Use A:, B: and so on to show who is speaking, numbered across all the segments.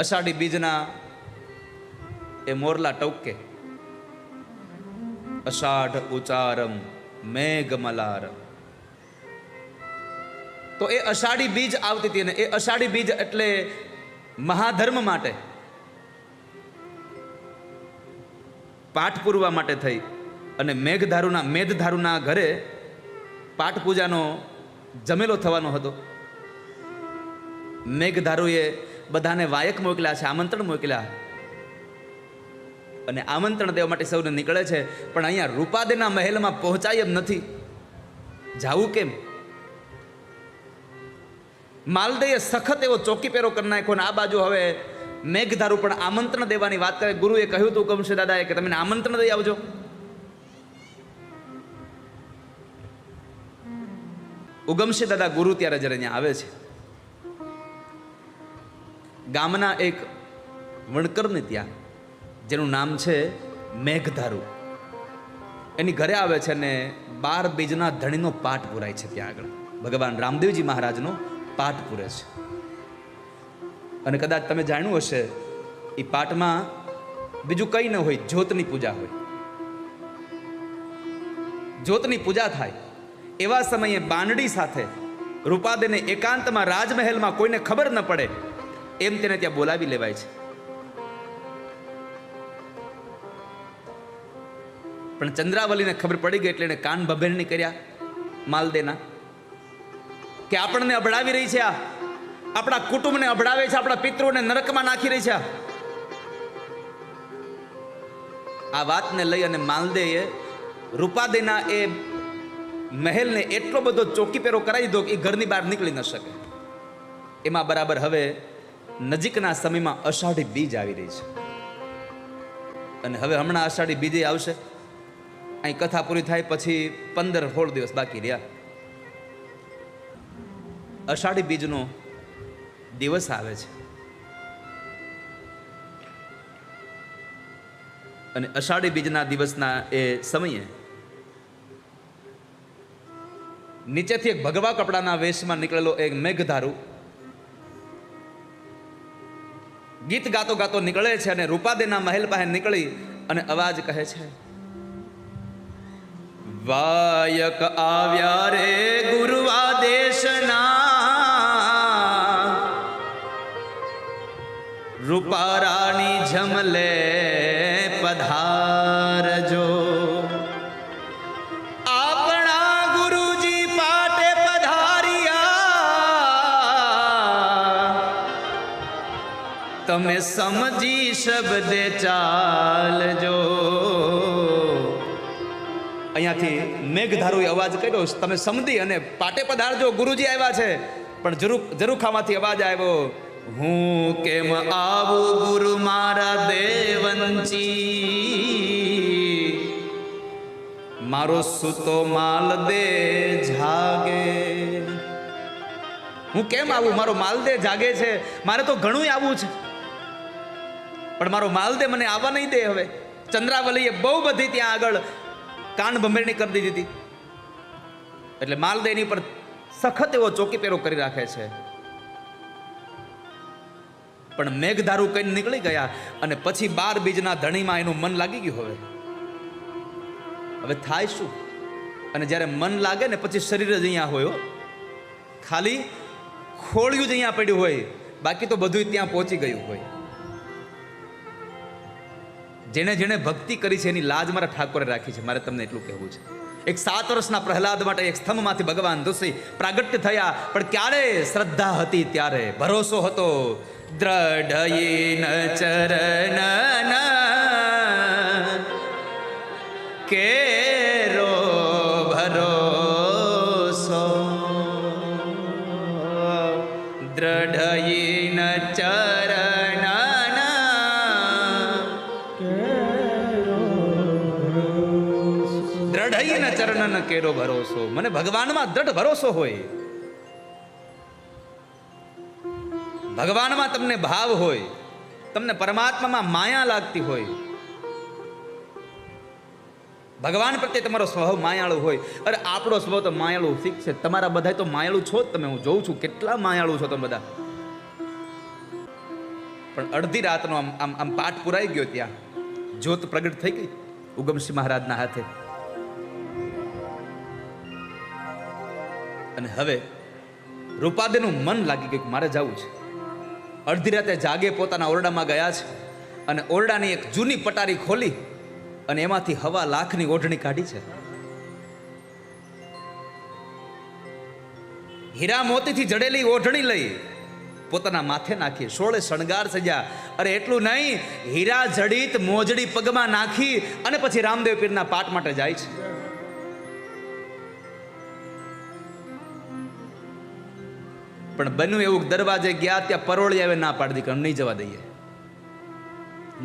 A: અષાઢી બીજના એ મોરલા ટવકે, અષાઢ ઉચારમ મેઘ મલારમ. તો એ અષાઢી બીજ આવતી હતી, ને એ અષાઢી બીજ એટલે મહાધર્મ માટે, પાઠ પૂરવા માટે થઈ અને મેઘધારુના ઘરે પાઠ પૂજાનો જમેલો થવાનો હતો. મેઘધારુએ બધાને વાયક મોકલ્યા છે, આમંત્રણ મોકલ્યા, અને આમંત્રણ દેવા માટે સૌને નીકળે છે. પણ અહીંયા રૂપાદેના મહેલમાં પહોંચાય એમ નથી. જાવું કેમ? માલદેએ સખત એવો ચોકી પેરો કરી નાખ્યો, ને આ બાજુ હવે મેઘધારુ પણ આમંત્રણ દેવાની વાત કરે. ગુરુએ કહ્યું હતું ઉગમસિંહ દાદાએ કે તમે આમંત્રણ દઈ આવજો. ઉગમસિંહ દાદા ગુરુ ત્યારે જ્યારે અહીંયા આવે છે, ગામના એક વણકરને ત્યાં, જેનું નામ છે મેઘધારુ, એની ઘરે આવે છે ને 12 બીજના ધણીનો પાઠ પુરાય છે. ત્યાં આગળ ભગવાન રામદેવજી મહારાજનો પાઠ પૂરે છે. અને કદાચ તમે જાણ્યું હશે, એ પાઠમાં બીજું કંઈ ન હોય, જ્યોતની પૂજા હોય. જ્યોતની પૂજા થાય. એવા સમયે બાંડડી સાથે રૂપાદેને એકાંતમાં રાજમહેલમાં કોઈને ખબર ન પડે એમ તેને ત્યાં બોલાવી લેવાય છે. પણ ચંદ્રાવલીને ખબર પડી ગઈ એટલે એને કાન ભભેરણી કર્યા માલદેના, કે આપણને અભડાવી રહી છે, આપણા કુટુંબને અભડાવે છે, આપણા પિતૃને નરકમાં નાખી રહી છે. આ વાતને લઈ અને માલદેએ રૂપાદેના એ મહેલને એટલો બધો ચોકી પેરો કરાવી દીધો કે એ ઘરની બહાર નીકળી ન શકે. એમાં બરાબર હવે નજીકના સમયમાં અષાઢી બીજ આવી રહી છે, અને હવે હમણાં અષાઢી બીજે આવશે. અહીં કથા પૂરી થાય પછી 15-16 દિવસ બાકી રહ્યા. અષાઢી બીજનો દિવસ આવે છે, અને અષાઢી બીજના દિવસના એ સમયે નીચેથી એક ભગવા કપડાના વેશમાં નીકળેલો એક મેઘધારુ ગીત ગાતો ગાતો નીકળે છે, અને રૂપાદેના મહેલ પાસે નીકળી અને અવાજ કહે છે, વાયક આવ્યા રે ગુરુવાદેશના, રૂપારાણી જમલે પધારજો. આપણા ગુરુજી પાટે પધાર્યા, તમે સમજી શબ્દે ચાલજો. અહીંયાથી મેઘધારુએ અવાજ કર્યો, તમે સમજી અને પાટે પધારજો, ગુરુજી આવ્યા છે. પણ ઝરૂખામાંથી અવાજ આવ્યો, હું કેમ આવું ગુરુ મારા દેવંચી, મારો સુતો માલદે જાગે. હું કેમ આવું? મારો માલદે જાગે છે, મારે તો ઘણું આવવું છે, પણ મારો માલદે મને આવવા નહીં દે. હવે ચંદ્રાવલીએ બહુ બધી ત્યાં આગળ કાન ભંભેરણી કરી દીધી હતી, એટલે માલદે એની પર સખત એવો ચોકી પેરો કરી રાખે છે. પણ મેઘધારુ કઈ નીકળી ગયા, અને પછી 12 બીજના ધણીમાં એનું મન લાગી ગયું. હવે થાય શું? અને જ્યારે મન લાગે ને પછી શરીર જ અહીંયા હોય, ખાલી ખોળિયું જ અહીંયા પડ્યું હોય, બાકી તો બધું ત્યાં પહોંચી ગયું હોય. જેને જેને ભક્તિ કરી છે એની લાજ મારા ઠાકોરે રાખી છે. મારે તમને એટલું કહેવું છે. એક 7 વર્ષના પ્રહલાદ માટે એક સ્તંભમાંથી ભગવાન ઋષિ પ્રાગટ્ય થયા, પણ ક્યારે? શ્રદ્ધા હતી ત્યારે, ભરોસો હતો. દ્રઢયીન ચરણન કેરો ભરોસો, દ્રઢયીન ચરણન દ્રઢયીન ચરણન કેરો ભરોસો. મને ભગવાનમાં દ્રઢ ભરોસો હોય, ભગવાનમાં તમને ભાવ હોય, તમને પરમાત્મામાં માયા લાગતી હોય, ભગવાન પ્રત્યે તમારો સ્વભાવ માયાળુ હોય. અરે આપણો સ્વભાવ તો માયાળુ ઠીક છે, તમારા બધા તો માયાળુ છો જ. તમે, હું જોઉં છું કેટલા માયાળુ છો તમે બધા. પણ અડધી રાતનો આમ આમ આમ પાઠ પુરાઈ ગયો, ત્યાં જ્યોત પ્રગટ થઈ ગઈ ઉગમસિંહ મહારાજના હાથે. અને હવે રૂપાદેનું મન લાગી ગયું કે મારે જવું છે. અડધી રાતે જાગે પોતાના ઓરડામાં ગયા છે અને ઓરડાની એક જૂની પટારી ખોલી અને એમાંથી 1.25 લાખની ઓઢણી કાઢી છે. હીરા મોતીથી જડેલી ઓઢણી લઈ પોતાના માથે નાખી, 16 શણગાર સજ્યા. અરે એટલું નહીં, હીરા જડિત મોજડી પગમાં નાખી અને પછી રામદેવ પીરના પાઠ માટે જાય છે. પણ બન્યું એવું, દરવાજે ગયા ત્યાં પરોળી આવે ના પાડી દીધી, નહીં જવા દઈએ.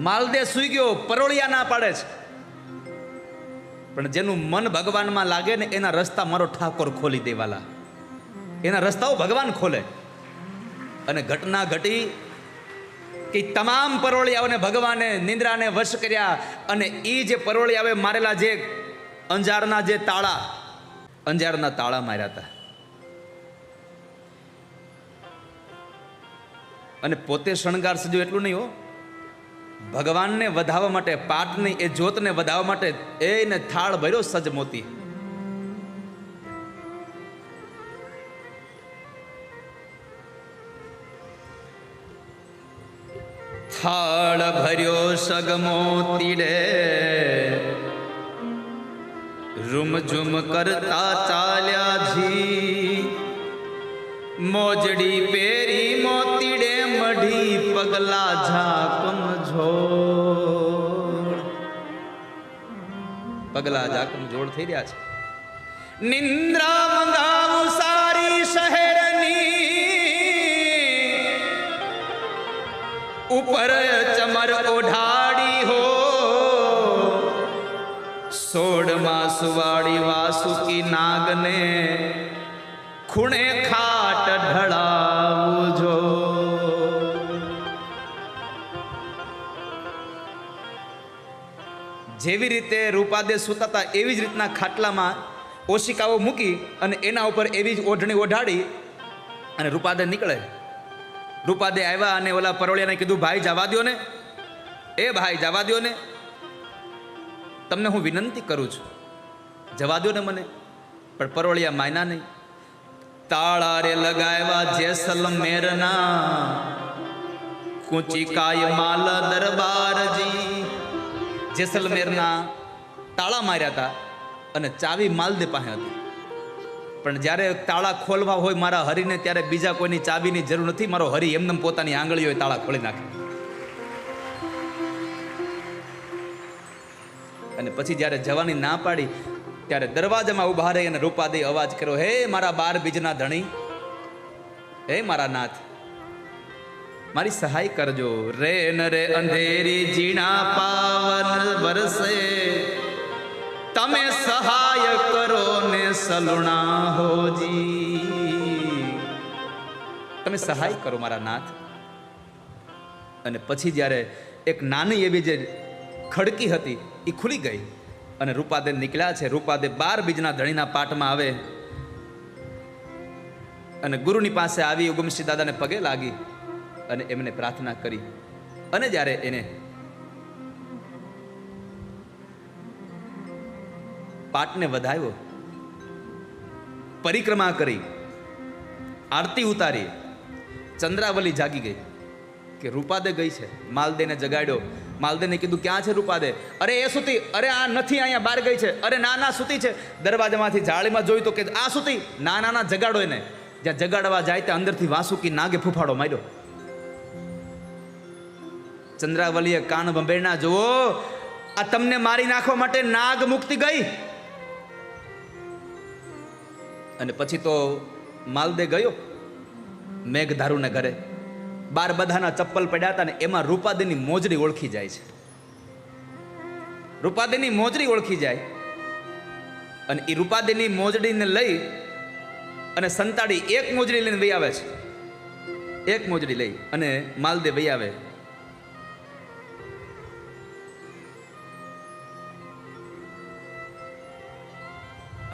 A: માલદે સુઈ ગયો, પરોળિયા ના પાડે છે. પણ જેનું મન ભગવાનમાં લાગે ને એના રસ્તા મારો ઠાકોર ખોલી દેવાલા, એના રસ્તાઓ ભગવાન ખોલે. અને ઘટના ઘટી કે તમામ પરોળિયાઓને ભગવાને નિંદ્રાને વશ કર્યા. અને એ જે પરોળિયાઓએ મારેલા જે અંજારના તાળા માર્યા હતા. અને પોતે શણગાર સજ્યો એટલું નહીં હો, ભગવાનને વધાવવા માટે, પાટની એ જ્યોતને વધાવવા માટે એને થાળ ભર્યો સજ મોતી. થાળ ભર્યો સગ મોતીડે, રૂમ ઝુમ કરતા ચાલ્યા જી. મોજડી પેરી મોતીડે મઢી, પગલા ઝાકમ ઝોડ. પગલા ઝાકમ જોડ થઈ રહ્યા છે. નિંદ્રા મંગાવું સારી શહેરની, ઉપર ચમર ઓઢાડી હો. સોડમાં સુવાડી વાસુકી નાગને, ખૂણે ખાટ ઢળાવું જો. જેવી રીતે રૂપાદે સૂતા હતા એવી જ રીતના ખાટલામાં ઓશિકાઓ મૂકી અને એના ઉપર એવી જ ઓઢણી ઓઢાડી અને રૂપાદે નીકળે. રૂપાદે આવ્યા અને ઓલા પરોળિયાને કીધું, ભાઈ જવા દ્યો ને, એ ભાઈ જવા દ્યો ને, તમને હું વિનંતી કરું છું, જવા દ્યો ને મને. પણ પરોળિયા માયના નહીં. તાળા રે લગાવ્યા જેસલમેરના, કૂંચી કાય માલ દરબારજી. જેસલમેરના તાળા માર્યા હતા અને ચાવી માલદે પાસે હતી. પણ જ્યારે તાળા ખોલવા હોય મારા હરીને, ત્યારે બીજા કોઈની ચાવીની જરૂર નથી. મારો હરી એમને પોતાની આંગળીઓએ તાળા ખોલી નાખે. અને પછી જ્યારે જવાની ના પાડી ત્યારે દરવાજામાં ઉભા રહી અને રૂપાદે અવાજ કર્યો, હે મારા 12 બીજના ધણી, હે મારા નાથ, મારી સહાય કરજો. રે ન રે અંધેરી જીણા પાવન વરસે, તમે સહાય કરો ને સલુણા હોજી. તમે સહાય કરો મારા નાથ. અને પછી જ્યારે એક નાની એવી જે ખડકી હતી એ ખુલી ગઈ અને રૂપાદે નીકળ્યા છે. રૂપાદે 12 બીજના ધણીના પાઠમાં આવે અને ગુરુની પાસે આવી ઉગમસિંહ દાદાને પગે લાગી અને એમને પ્રાર્થના કરી. અને જ્યારે એને પાટને વધાવ્યો, પરિક્રમા કરી, આરતી ઉતારી, ચંદ્રાવલી જાગી ગઈ કે રૂપાદે ગઈ છે. માલદેને જગાડ્યો. માલદેને કીધું, ક્યાં છે રૂપાદે? અરે એ સૂતી. અરે આ નથી, અહીંયા બહાર ગઈ છે. અરે ના ના સૂતી છે. દરવાજામાંથી જાળીમાં જોયું તો કે આ સૂતી. ના ના ના, જગાડો એને. જ્યાં જગાડવા જાય ત્યાં અંદરથી વાસુકી નાગે ફૂફાડો માર્યો. ચંદ્રાવલીએ કાન ભંભેરણા, જુઓ, આ તમને મારી નાખવા માટે નાગ મુક્તિ ગઈ. અને પછી તો માલદે ગયો મેઘધારુને ઘરે. 12 બધાના ચપ્પલ પડ્યા હતા ને એમાં રૂપાદેની મોજડી ઓળખી જાય છે. રૂપાદેની મોજડી ઓળખી જાય અને એ રૂપાદેની મોજડીને લઈ અને સંતાડી એક મોજડી લઈને વહી આવે છે. એક મોજડી લઈ અને માલદે વહી આવે.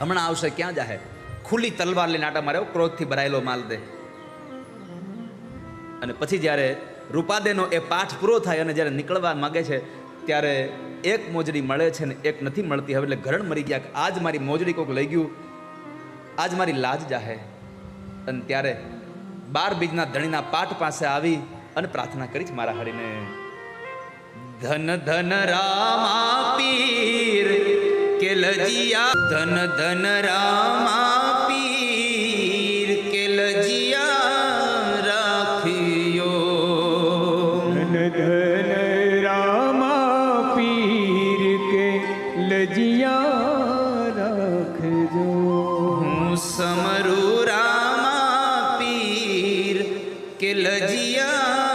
A: હમણાં આવશે, ક્યાં જાહે? ખુલ્લી તલવાર લઈને આટા માર્યો, ક્રોધથી ભરાયેલો માલદે. અને પછી જ્યારે રૂપાદેનો એ પાઠ પૂરો થાય અને જ્યારે નીકળવા માગે છે ત્યારે એક મોજડી મળે છે ને એક નથી મળતી. હવે એટલે ઘરણ મરી ગયા કે આજ મારી મોજડી કોઈક લઈ ગયું, આજ મારી લાજ જાહે. અને ત્યારે 12 બીજના ધણીના પાઠ પાસે આવી અને પ્રાર્થના કરી છે મારા હરિને, ધન ધન રામા પીર કે લજિયા, ધન ધન રામા પીર કે લજિયા રાખ્યો,
B: ધન ધન રામા પીર કે લજિયા રાખજો.
A: હું સમરું રામા પીર કે લજિયા